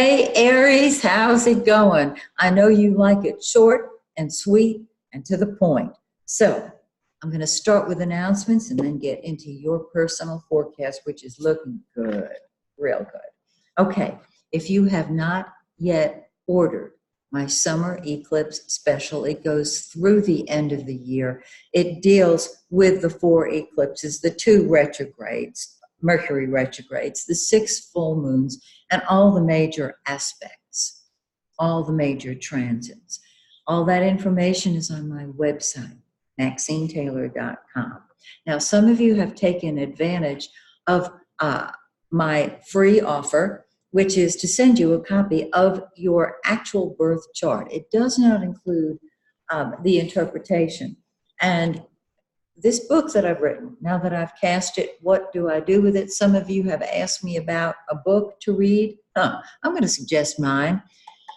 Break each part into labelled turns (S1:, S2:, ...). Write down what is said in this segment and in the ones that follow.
S1: Hey, Aries, how's it going? I know you like it short and sweet and to the point. So I'm going to start with announcements and then get into your personal forecast, which is looking good, real good. Okay, if you have not yet ordered my summer eclipse special, it goes through the end of the year. It deals with the 4 eclipses, the 2 retrogrades, Mercury retrogrades, the 6 full moons, and all the major aspects, all the major transits. All that information is on my website, MaxineTaylor.com. Now, some of you have taken advantage of my free offer, which is to send you a copy of your actual birth chart. It does not include the interpretation. And this book that I've written, now that I've cast it, what do I do with it? Some of you have asked me about a book to read. I'm going to suggest mine.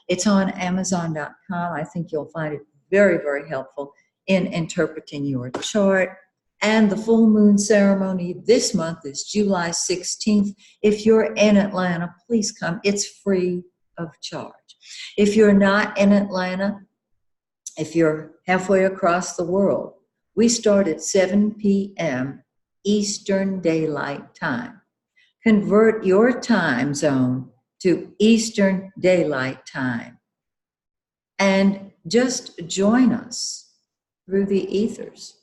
S1: It's on Amazon.com. I think you'll find it very, very helpful in interpreting your chart. And the full moon ceremony this month is July 16th. If you're in Atlanta, please come. It's free of charge. If you're not in Atlanta, if you're halfway across the world, we start at 7 p.m. Eastern Daylight Time. Convert your time zone to Eastern Daylight Time and just join us through the ethers.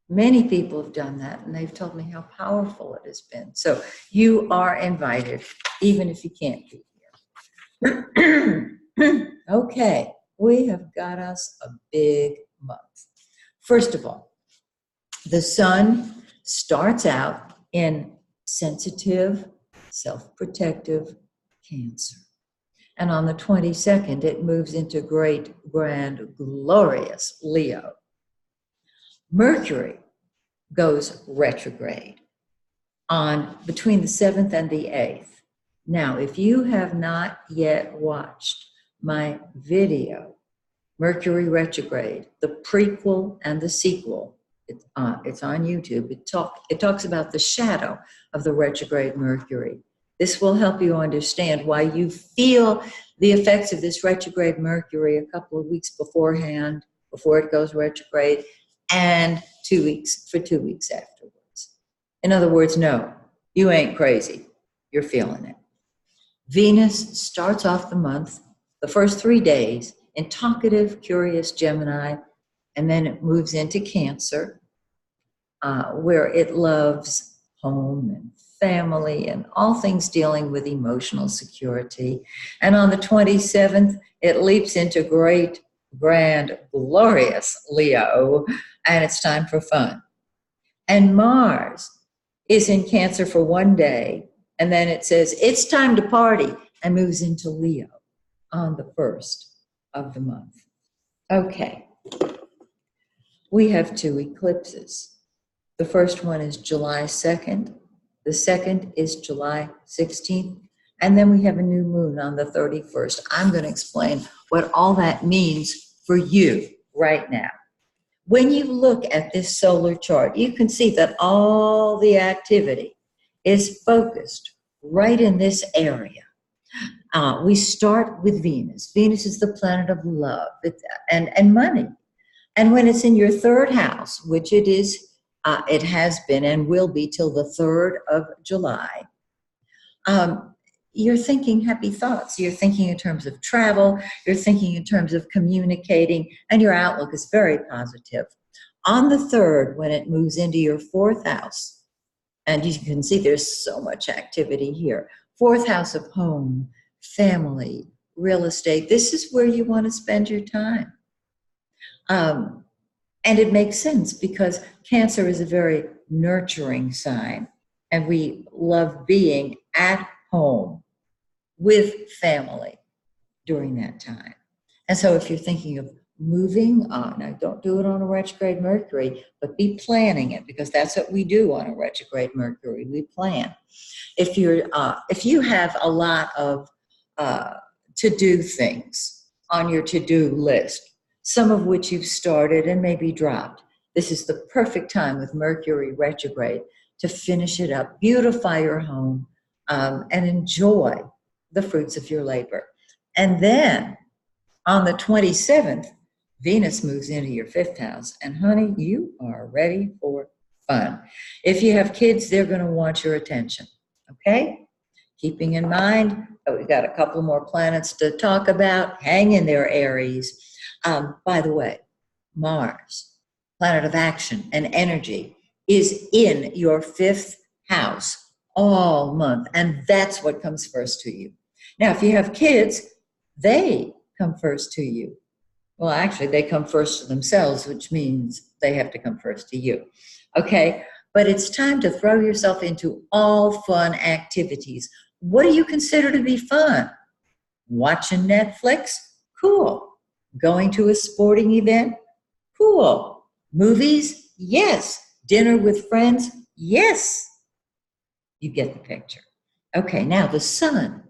S1: Many people have done that, and they've told me how powerful it has been. So you are invited, even if you can't be here. Okay, we have got us a big month. First of all, the sun starts out in sensitive, self-protective Cancer. And on the 22nd, it moves into great, grand, glorious Leo. Mercury goes retrograde on between the 7th and the 8th. Now, if you have not yet watched my video, Mercury retrograde, the prequel and the sequel, it's on YouTube. It talks about the shadow of the retrograde Mercury. This will help you understand why you feel the effects of this retrograde Mercury a couple of weeks beforehand, before it goes retrograde, and 2 weeks afterwards. In other words, no, you ain't crazy. You're feeling it. Venus starts off the month, the first 3 days, in talkative, curious Gemini, and then it moves into Cancer, where it loves home and family and all things dealing with emotional security. And on the 27th, it leaps into great, grand, glorious Leo, and it's time for fun. And Mars is in Cancer for 1 day, and then it says, it's time to party, and moves into Leo on the 1st of the month. Okay. We have 2 eclipses. The first one is July 2nd. The second is July 16th. And then we have a new moon on the 31st. I'm going to explain what all that means for you right now. When you look at this solar chart, you can see that all the activity is focused right in this area. We start with Venus. Venus is the planet of love and money. And when it's in your 3rd house, which it is, it has been and will be till the 3rd of July, you're thinking happy thoughts. You're thinking in terms of travel. You're thinking in terms of communicating, and your outlook is very positive. On the 3rd, when it moves into your 4th house, and you can see there's so much activity here. 4th house of home, family, real estate. This is where you want to spend your time. And it makes sense because Cancer is a very nurturing sign, and we love being at home with family during that time. And so if you're thinking of moving on, now don't do it on a retrograde Mercury, but be planning it, because that's what we do on a retrograde Mercury. We plan. If you have a lot of to-do things on your to-do list, some of which you've started and maybe dropped, this is the perfect time with Mercury retrograde to finish it up, beautify your home, and enjoy the fruits of your labor. And then on the 27th, Venus moves into your fifth house. And honey, you are ready for fun. If you have kids, they're going to want your attention. Okay? Keeping in mind that we've got a couple more planets to talk about. Hang in there, Aries. By the way, Mars, planet of action and energy, is in your fifth house all month. And that's what comes first to you. Now, if you have kids, they come first to you. Well, actually, they come first to themselves, which means they have to come first to you. Okay? But it's time to throw yourself into all fun activities. What do you consider to be fun? Watching Netflix? Cool. Going to a sporting event? Cool. Movies? Yes. Dinner with friends? Yes. You get the picture. Okay, now the sun,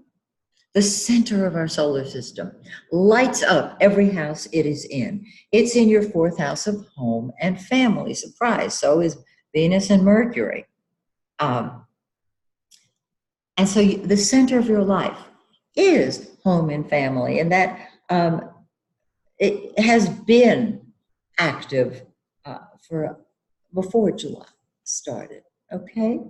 S1: the center of our solar system, lights up every house it is in. It's in your fourth house of home and family. Surprise. So is Venus and Mercury. And so the center of your life is home and family. And that it has been active for before July started. Okay?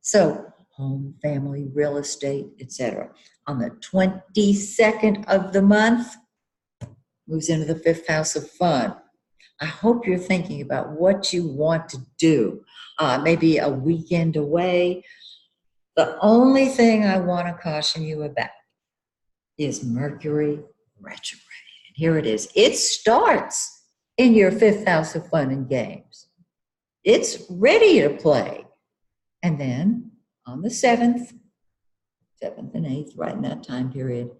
S1: So home, family, real estate, etc. On the 22nd of the month, moves into the fifth house of fun. I hope you're thinking about what you want to do. Maybe a weekend away. The only thing I want to caution you about is Mercury retrograde. And here it is. It starts in your fifth house of fun and games. It's ready to play. And then on the 7th and 8th, right in that time period,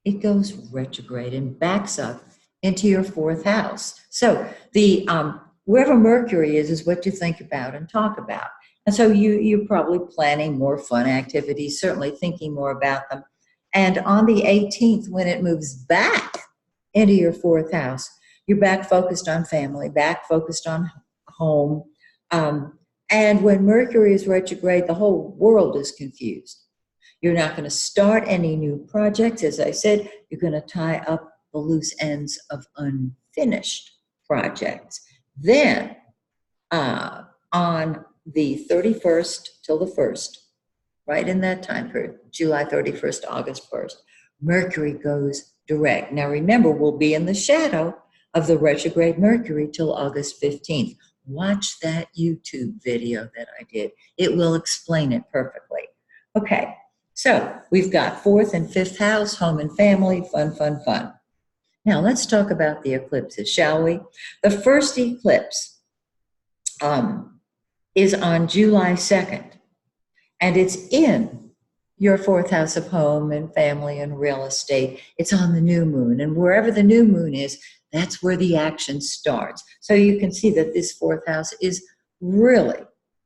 S1: it goes retrograde and backs up into your fourth house. So the wherever Mercury is what you think about and talk about. And so you're probably planning more fun activities, certainly thinking more about them. And on the 18th, when it moves back into your fourth house, you're back focused on family, back focused on home. And when Mercury is retrograde, the whole world is confused. You're not going to start any new projects. As I said, you're going to tie up the loose ends of unfinished projects. Then on the 31st till the 1st, right in that time period, July 31st, August 1st, Mercury goes direct. Now remember, we'll be in the shadow of the retrograde Mercury till August 15th. Watch that YouTube video that I did. It will explain it perfectly. Okay, so we've got fourth and fifth house, home and family, fun, fun, fun. Now let's talk about the eclipses, shall we? The first eclipse is on July 2nd, and it's in your fourth house of home and family and real estate. It's on the new moon, and wherever the new moon is, that's where the action starts. So you can see that this fourth house is really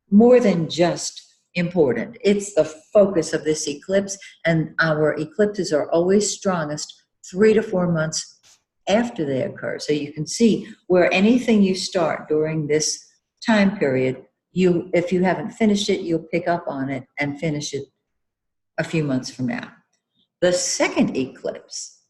S1: more than just important. It's the focus of this eclipse, and our eclipses are always strongest 3 to 4 months after they occur. So you can see where anything you start during this time period, if you haven't finished it, you'll pick up on it and finish it a few months from now. The second eclipse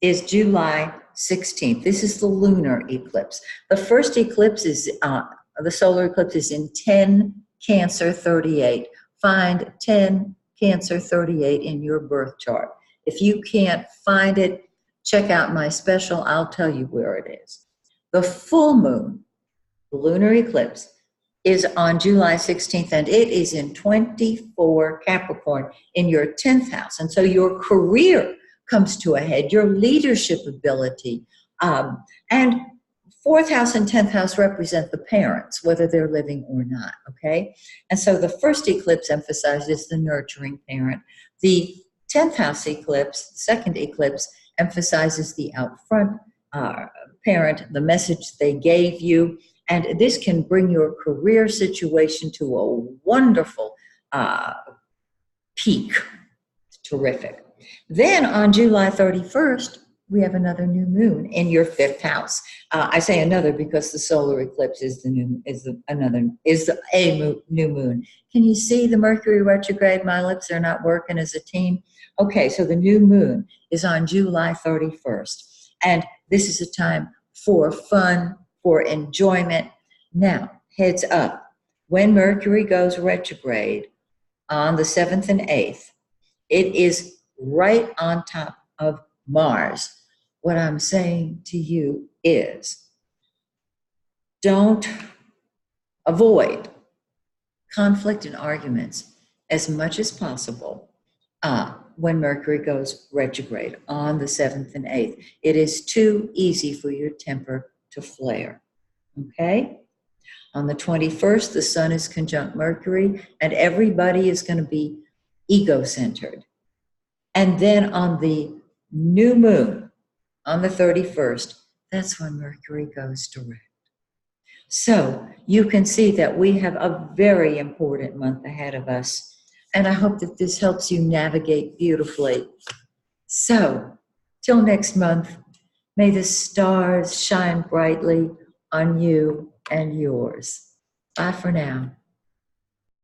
S1: is July 16th. This is the lunar eclipse. The first eclipse is, the solar eclipse is in 10 Cancer 38. Find 10 Cancer 38 in your birth chart. If you can't find it, check out my special. I'll tell you where it is. The full moon, the lunar eclipse, is on July 16th, and it is in 24 Capricorn in your 10th house. And so your career comes to a head, your leadership ability. And fourth house and 10th house represent the parents, whether they're living or not, okay? And so the first eclipse emphasizes the nurturing parent. The 10th house eclipse, the second eclipse, emphasizes the out front parent, the message they gave you. And this can bring your career situation to a wonderful peak. It's terrific. Then on July 31st, we have another new moon in your fifth house. I say another because the solar eclipse is new moon. Can you see the Mercury retrograde? My lips are not working as a team. Okay, so the new moon is on July 31st. And this is a time for fun, for enjoyment. Now, heads up. When Mercury goes retrograde on the 7th and 8th, it is right on top of Mars. What I'm saying to you is don't avoid conflict and arguments as much as possible when Mercury goes retrograde on the 7th and 8th. It is too easy for your temper to flare. Okay? On the 21st, the sun is conjunct Mercury, and everybody is going to be ego-centered. And then on the new moon, on the 31st, that's when Mercury goes direct. So you can see that we have a very important month ahead of us. And I hope that this helps you navigate beautifully. So till next month, may the stars shine brightly on you and yours. Bye for now.